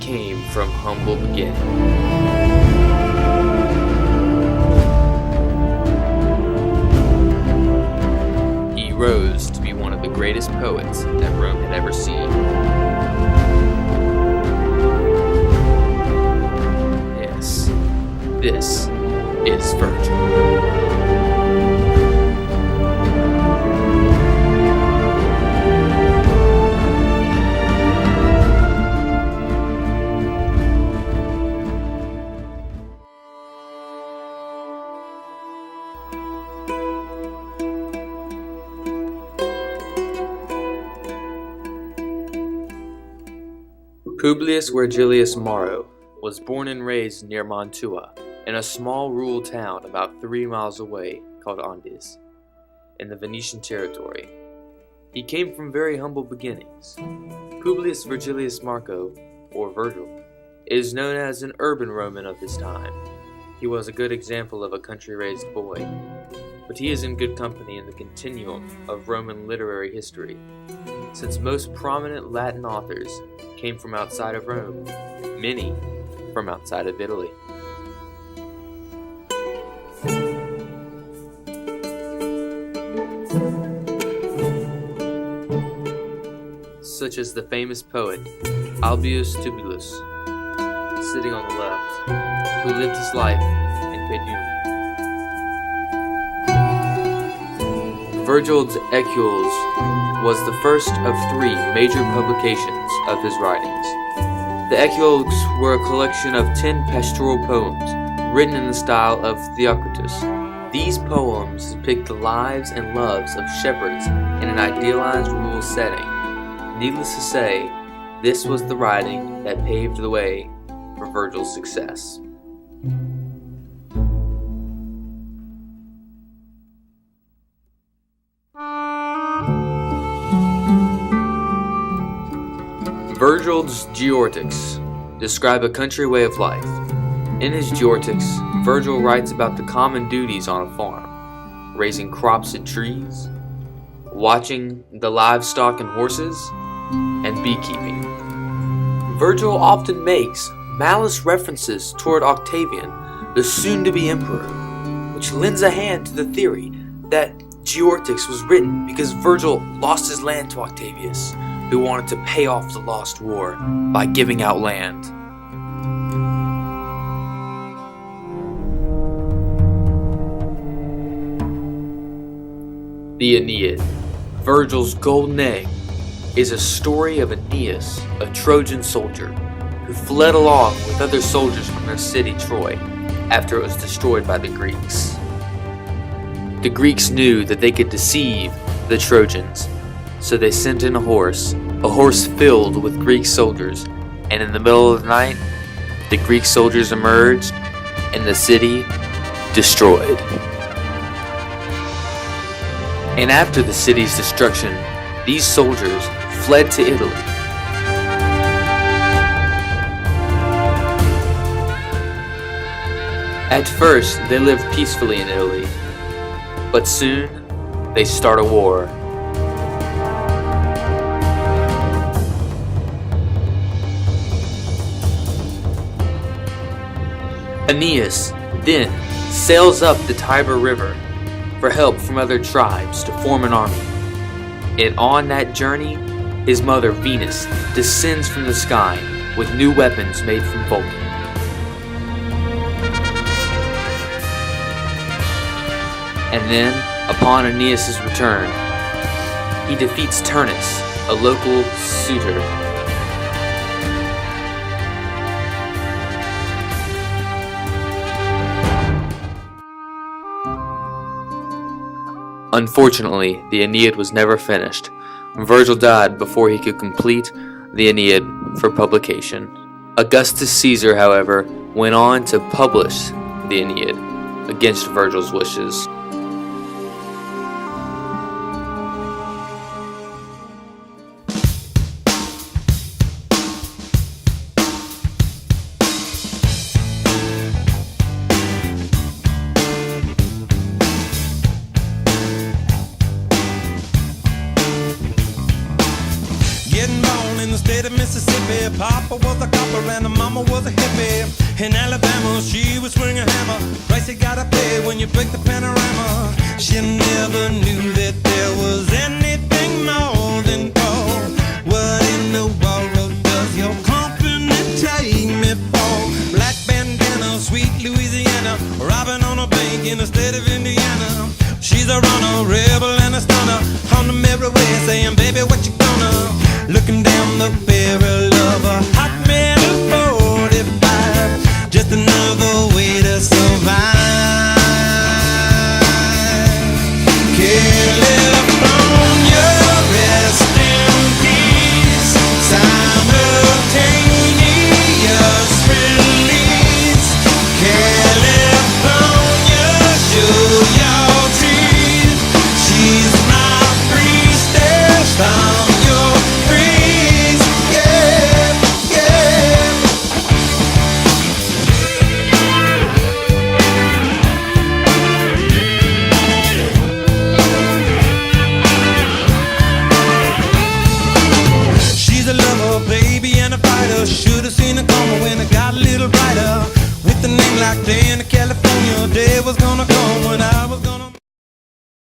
came from humble beginnings. He rose to be one of the greatest poets that Rome had ever seen. This is Virgil. Publius Virgilius Maro was born and raised near Mantua, in a small rural town about 3 miles away called Andes, in the Venetian territory. He came from very humble beginnings. Publius Virgilius Marco, or Virgil, is known as an urban Roman of his time. He was a good example of a country-raised boy, but he is in good company in the continuum of Roman literary history, since most prominent Latin authors came from outside of Rome, many from outside of Italy. Such as the famous poet Albius Tubulus, sitting on the left, who lived his life in Paedum. Virgil's Ecules was the first of 3 major publications of his writings. The Ecules were a collection of 10 pastoral poems written in the style of Theocritus. These poems depict the lives and loves of shepherds in an idealized rural setting. Needless to say, this was the writing that paved the way for Virgil's success. Virgil's Georgics describe a country way of life. In his Georgics, Virgil writes about the common duties on a farm, raising crops and trees, watching the livestock and horses, and beekeeping. Virgil often makes malice references toward Octavian, the soon-to-be emperor, which lends a hand to the theory that Georgics was written because Virgil lost his land to Octavius, who wanted to pay off the lost war by giving out land. The Aeneid, Virgil's golden egg, is a story of Aeneas, a Trojan soldier, who fled along with other soldiers from their city Troy after it was destroyed by the Greeks. The Greeks knew that they could deceive the Trojans, so they sent in a horse filled with Greek soldiers, and in the middle of the night, the Greek soldiers emerged, and the city destroyed. And after the city's destruction, these soldiers fled to Italy. At first, they lived peacefully in Italy, but soon they start a war. Aeneas then sails up the Tiber River for help from other tribes to form an army. And on that journey, his mother Venus descends from the sky with new weapons made from Vulcan. And then, upon Aeneas' return, he defeats Turnus, a local suitor. Unfortunately, the Aeneid was never finished. Virgil died before he could complete the Aeneid for publication. Augustus Caesar, however, went on to publish the Aeneid against Virgil's wishes. Getting born in the state of Mississippi. Papa was a copper and the mama was a hippie. In Alabama, she would swing a hammer. Price you gotta pay when you break the panorama. She never knew that there was anything more than gold. What in the world does your company take me for? Black bandana, sweet Louisiana, robbing on a bank in the state of Indiana. She's a runner, rebel and a stunner, on the merry way saying, baby, what you gonna? Looking down the barrel of a hot metal 45, just another way to survive. Careless